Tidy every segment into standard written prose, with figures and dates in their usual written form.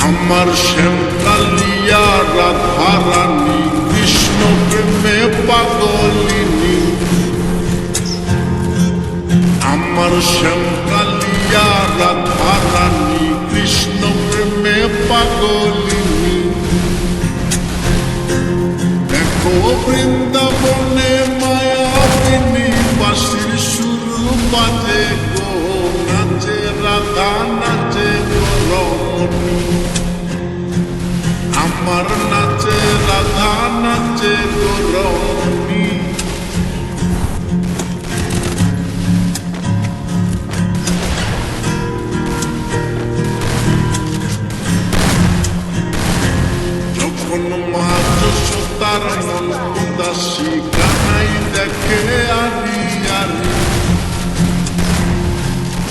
আমার শ্যামকালিয়া রাধারানী কৃষ্ণ প্রেমে পাগলিনী। আমার শ্যামকালিয়া রাধারানী কৃষ্ণ প্রেমে পাগলিনী। দেখো বৃন্দাবনে মায়াবিনী বাঁশির সুর বাজে গো, নাচে রাধা নাচে গো রমণী। আমার নাচে রাধা নাচে গো রমণী। যখন মা যশোদার নন্দ দাসী কানাই দেখে আরি আরি,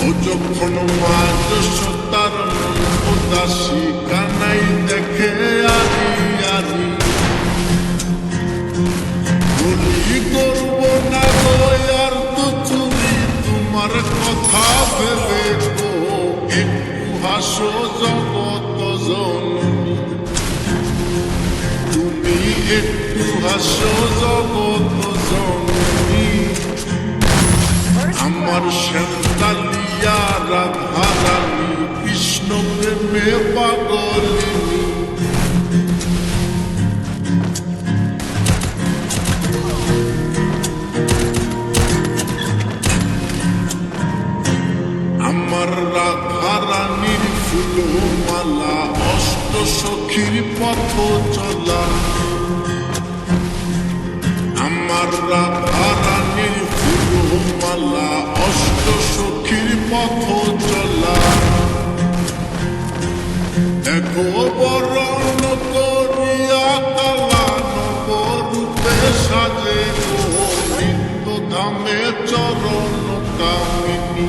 ও যখন মা যশোদার নন্দ দাসী কানাই দেখে আরি আরি। বলি করব না গো আর তো চুরি তোমার কথা ভেবে গো, একটু হাসো জগত জননী। তুমি একটু হাসো জগত জননী। আমার শ্যামকালিয়া রাধারানী কৃষ্ণ প্রেমে পাগলিনী। আমার রাধারানীর ফুলমালা অষ্ট সখীর পথ চলা। আমার রাধারানীর ফুলমালা অষ্ট সখীর পথ চলা। দেখো বরণ করিয়া কালা নবরূপে সাজে গো, নিত্য ধামে চরণ কামিনী।